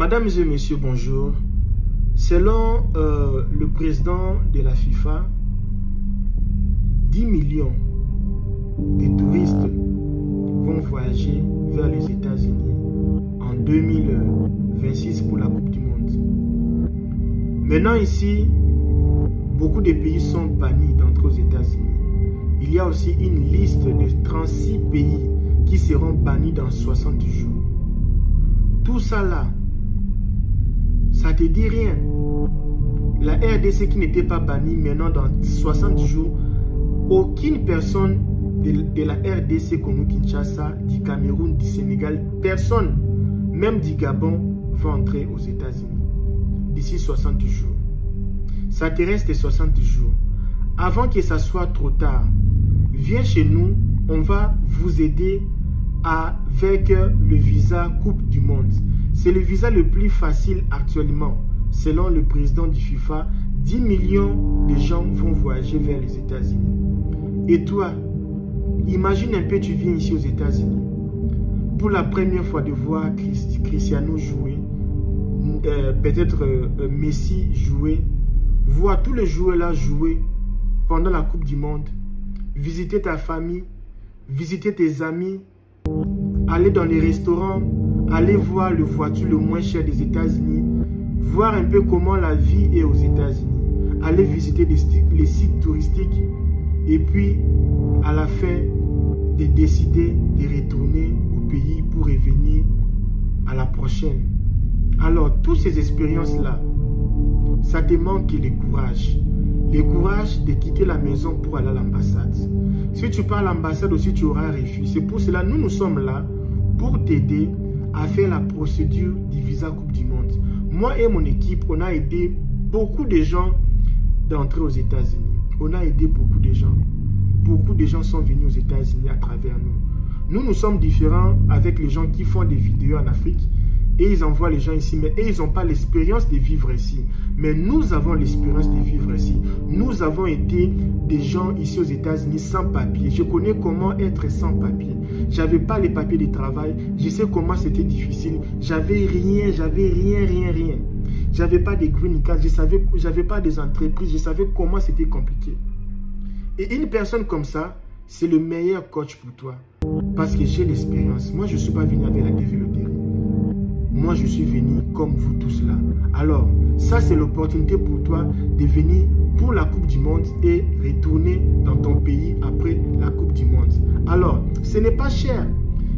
Mesdames et messieurs, bonjour. Selon le président de la FIFA, 10 millions de touristes vont voyager vers les États-Unis en 2026 pour la Coupe du Monde. Maintenant ici, beaucoup de pays sont bannis d'entrer aux États-Unis. Il y a aussi une liste de 36 pays qui seront bannis dans 60 jours. Tout ça là, ça te dit rien. La RDC qui n'était pas bannie, maintenant dans 60 jours, aucune personne de la RDC, Congo-Kinshasa, du Cameroun, du Sénégal, personne, même du Gabon, va entrer aux États-Unis d'ici 60 jours. Ça te reste 60 jours. Avant que ça soit trop tard, viens chez nous, on va vous aider avec le visa Coupe du Monde. C'est le visa le plus facile actuellement. Selon le président du FIFA, 10 millions de gens vont voyager vers les États-Unis. Et toi, imagine un peu, tu viens ici aux États-Unis pour la première fois de voir Cristiano jouer, peut-être Messi jouer, voir tous les joueurs là jouer pendant la Coupe du Monde, visiter ta famille, visiter tes amis, aller dans les restaurants, aller voir le voiture le moins cher des États-Unis, voir un peu comment la vie est aux États-Unis, aller visiter les sites touristiques et puis à la fin de décider de retourner au pays pour revenir à la prochaine. Alors toutes ces expériences-là, ça te manque le courage. Le courage de quitter la maison pour aller à l'ambassade. Si tu pars à l'ambassade aussi, tu auras un refus. C'est pour cela que nous sommes là pour t'aider à faire la procédure du visa Coupe du Monde. Moi et mon équipe, on a aidé beaucoup de gens d'entrer aux États-Unis. On a aidé beaucoup de gens. Beaucoup de gens sont venus aux États-Unis à travers nous. Nous sommes différents avec les gens qui font des vidéos en Afrique et ils envoient les gens ici, mais ils n'ont pas l'expérience de vivre ici. Mais nous avons l'expérience de vivre ici. Nous avons été des gens ici aux États-Unis sans papier. Je connais comment être sans papier. J'avais pas les papiers de travail. Je sais comment c'était difficile. J'avais rien. J'avais pas de green card. J'avais pas des entreprises. Je savais comment c'était compliqué. Et une personne comme ça, c'est le meilleur coach pour toi. Parce que j'ai l'expérience. Moi, je ne suis pas venu avec la développerie. Moi, je suis venu comme vous tous là. Alors, ça, c'est l'opportunité pour toi de venir pour la Coupe du Monde et retourner dans ton pays après la Coupe du Monde. Alors, ce n'est pas cher.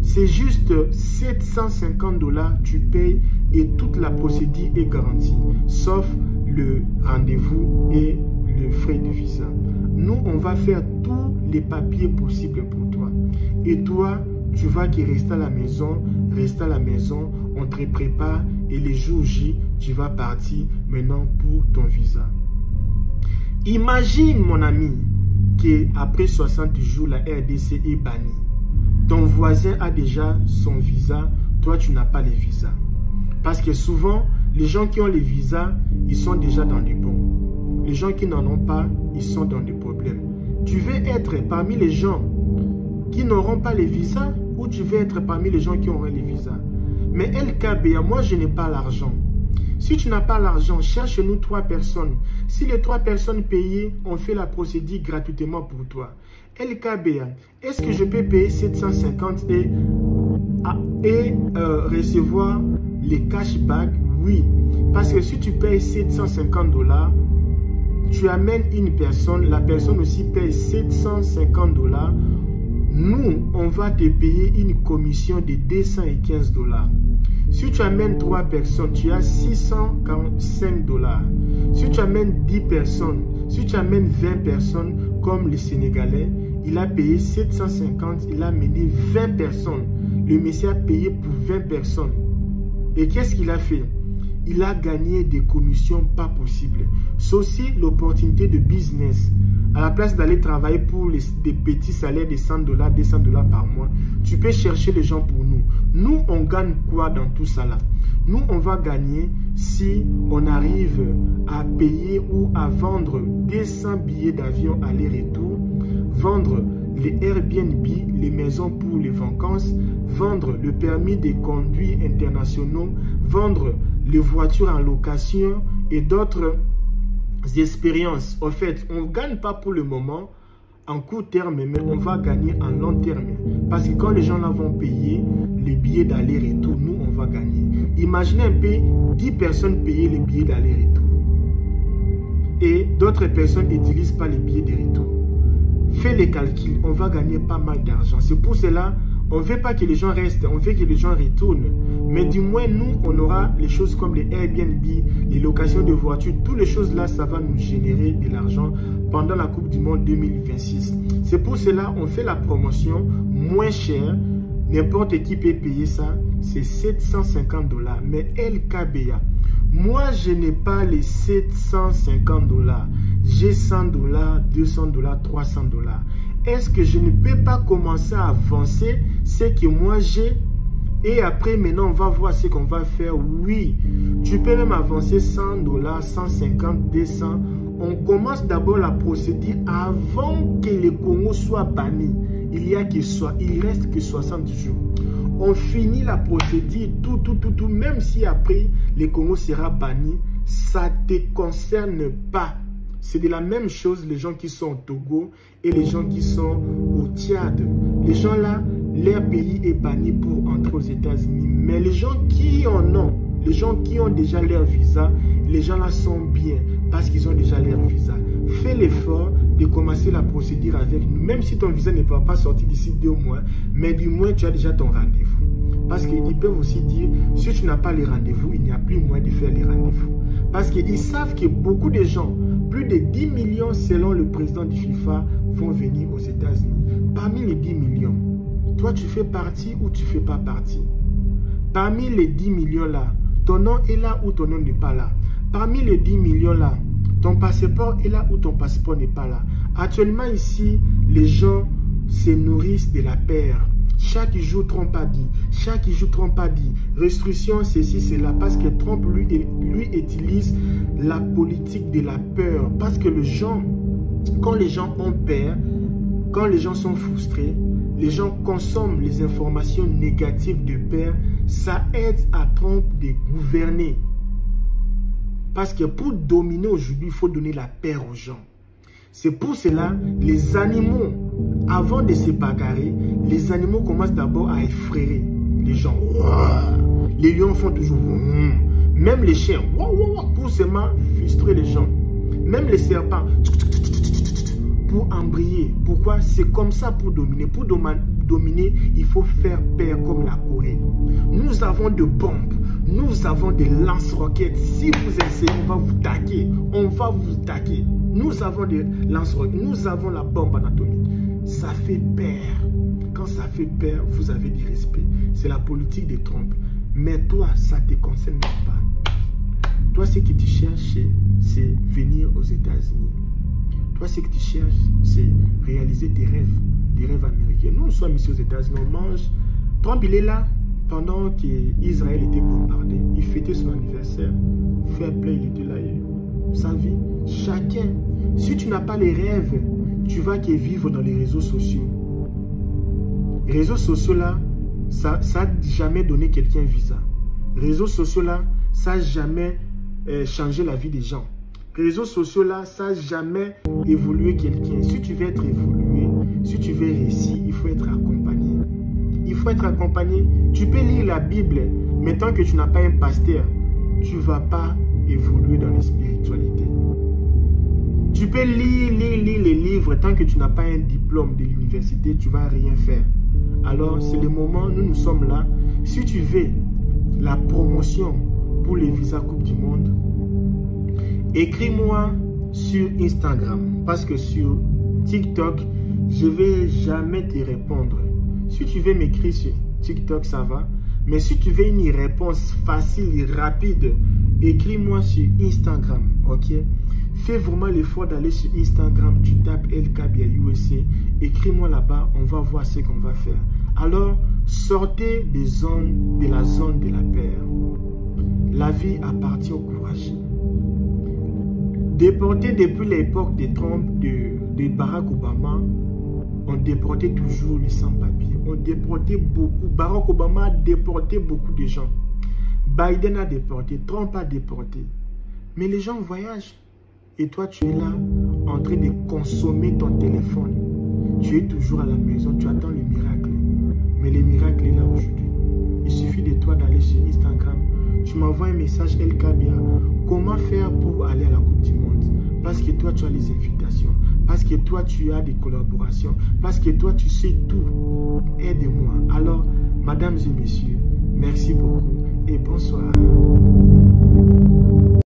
C'est juste 750 $, tu payes et toute la procédure est garantie. Sauf le rendez-vous et le frais de visa. Nous, on va faire tous les papiers possibles pour toi. Et toi, tu vas rester à la maison, on te prépare et les jours J, tu vas partir maintenant pour ton visa. Imagine mon ami qu'après 60 jours, la RDC est bannie. Ton voisin a déjà son visa, toi tu n'as pas les visas. Parce que souvent, les gens qui ont les visas, ils sont déjà dans les bons. Les gens qui n'en ont pas, ils sont dans des problèmes. Tu veux être parmi les gens qui n'auront pas les visas ou tu veux être parmi les gens qui auront les visas? Mais LKBA, moi je n'ai pas l'argent. Si tu n'as pas l'argent, cherche-nous 3 personnes. Si les 3 personnes payées, on fait la procédure gratuitement pour toi. LKBA, est-ce que je peux payer 750 et recevoir les cashbacks? Oui. Parce que si tu payes 750 $, tu amènes une personne, la personne aussi paye 750 $. Nous, on va te payer une commission de 215 $. Si tu amènes 3 personnes, tu as 645 $. Si tu amènes 10 personnes, si tu amènes 20 personnes, comme le Sénégalais, il a payé 750, il a amené 20 personnes. Le monsieur a payé pour 20 personnes. Et qu'est-ce qu'il a fait? Il a gagné des commissions pas possibles. C'est aussi l'opportunité de business. À la place d'aller travailler pour des petits salaires de 100 $, 200 $ par mois, tu peux chercher les gens pour nous. Nous, on gagne quoi dans tout ça là? Nous, on va gagner si on arrive à payer ou à vendre 200 billets d'avion aller-retour, vendre les Airbnb, les maisons pour les vacances, vendre le permis de conduire internationaux, vendre les voitures en location et d'autres expériences. En fait, on ne gagne pas pour le moment en court terme, mais on va gagner en long terme. Parce que quand les gens là vont payer les billets d'aller-retour, nous, on va gagner. Imaginez un peu 10 personnes payer les billets d'aller-retour. Et d'autres personnes n'utilisent pas les billets de retour. Fais les calculs, on va gagner pas mal d'argent. C'est pour cela, on ne veut pas que les gens restent, on veut que les gens retournent. Mais du moins, nous, on aura les choses comme les Airbnb, les locations de voitures, toutes les choses là, ça va nous générer de l'argent pendant la Coupe du Monde 2026. C'est pour cela, on fait la promotion moins chère. N'importe qui peut payer ça, c'est 750 $. Mais LKBA, moi, je n'ai pas les 750 $. J'ai 100 $, 200 $, 300 $. Est-ce que je ne peux pas commencer à avancer ce que moi j'ai? Et après, maintenant, on va voir ce qu'on va faire. Oui, tu peux même avancer 100 $, 150, 200. On commence d'abord la procédure avant que le Congo soit banni. Il reste que 60 jours. On finit la procédure, tout, même si après le Congo sera banni, ça ne te concerne pas. C'est de la même chose les gens qui sont au Togo et les gens qui sont au Tchad. Les gens là, leur pays est banni pour entrer aux États-Unis. Mais les gens qui en ont, les gens qui ont déjà leur visa, les gens là sont bien parce qu'ils ont déjà leur visa. Fais l'effort de commencer la procédure avec nous. Même si ton visa ne peut pas sortir d'ici 2 mois, mais du moins tu as déjà ton rendez-vous. Parce qu'ils peuvent aussi dire, si tu n'as pas les rendez-vous, il n'y a plus moyen de faire les rendez-vous. Parce qu'ils savent que beaucoup de gens, plus de 10 millions selon le président du FIFA, vont venir aux États-Unis. Parmi les 10 millions, toi tu fais partie ou tu ne fais pas partie? Parmi les 10 millions là, ton nom est là ou ton nom n'est pas là? Parmi les 10 millions là, ton passeport est là ou ton passeport n'est pas là? Actuellement ici, les gens se nourrissent de la peur. Chaque jour, Trump a dit. Chaque jour, Trump a dit. Restriction, ceci, cela. Parce que Trump, lui utilise la politique de la peur. Parce que quand les gens ont peur, quand les gens sont frustrés, les gens consomment les informations négatives de peur, ça aide à Trump de gouverner. Parce que pour dominer aujourd'hui, il faut donner la peur aux gens. C'est pour cela, les animaux, avant de se bagarrer, les animaux commencent d'abord à effrayer les gens. Les lions font toujours... Même les chiens, pour seulement frustrer les gens. Même les serpents, pour embrayer. Pourquoi? C'est comme ça pour dominer. Pour dominer, il faut faire peur comme la Corée. Nous avons de bombes. Nous avons des lance-roquettes. Si vous essayez, on va vous taquer. On va vous taquer. Nous avons des lance-roquettes. Nous avons la bombe anatomique. Ça fait peur. Quand ça fait peur, vous avez du respect. C'est la politique de Trump. Mais toi, ça ne te concerne pas. Toi, ce que tu cherches, c'est venir aux États-Unis. Toi, ce que tu cherches, c'est réaliser tes rêves. Les rêves américains. Nous sommes ici aux États-Unis, on mange. Trump, il est là. Pendant qu'Israël était bombardé, il fêtait son anniversaire. Fair play, il était là. Sa vie, chacun. Si tu n'as pas les rêves, tu vas que vivre dans les réseaux sociaux. Les réseaux sociaux là, ça n'a jamais donné quelqu'un visa. Les réseaux sociaux là, ça n'a jamais changé la vie des gens. Les réseaux sociaux là, ça n'a jamais évolué quelqu'un. Si tu veux être évolué, si tu veux réussir, il faut être accompagné. Il faut être accompagné. Tu peux lire la Bible, mais tant que tu n'as pas un pasteur, tu ne vas pas évoluer dans la spiritualité. Tu peux lire les livres, tant que tu n'as pas un diplôme de l'université, tu ne vas rien faire. Alors, c'est le moment, nous sommes là. Si tu veux la promotion pour les visas Coupe du Monde, écris-moi sur Instagram. Parce que sur TikTok, je ne vais jamais te répondre. Si tu veux m'écrire sur TikTok, ça va. Mais si tu veux une réponse facile et rapide, écris-moi sur Instagram, ok? Fais vraiment l'effort d'aller sur Instagram, tu tapes LKBA USA, écris-moi là-bas, on va voir ce qu'on va faire. Alors, sortez de la zone de la peur. La vie appartient aux courageux. Déporté depuis l'époque de Trump, de Barack Obama, On déportait toujours les sans-papiers. On déportait beaucoup. Barack Obama a déporté beaucoup de gens. Biden a déporté. Trump a déporté. Mais les gens voyagent. Et toi, tu es là, en train de consommer ton téléphone. Tu es toujours à la maison. Tu attends le miracle. Mais le miracle est là aujourd'hui. Il suffit de toi d'aller sur Instagram. Tu m'envoies un message LKBA. Comment faire pour aller à la Coupe du Monde? Parce que toi, tu as les invitations. Parce que toi, tu as des collaborations. Parce que toi, tu sais tout. Aide-moi. Alors, mesdames et messieurs, merci beaucoup et bonsoir.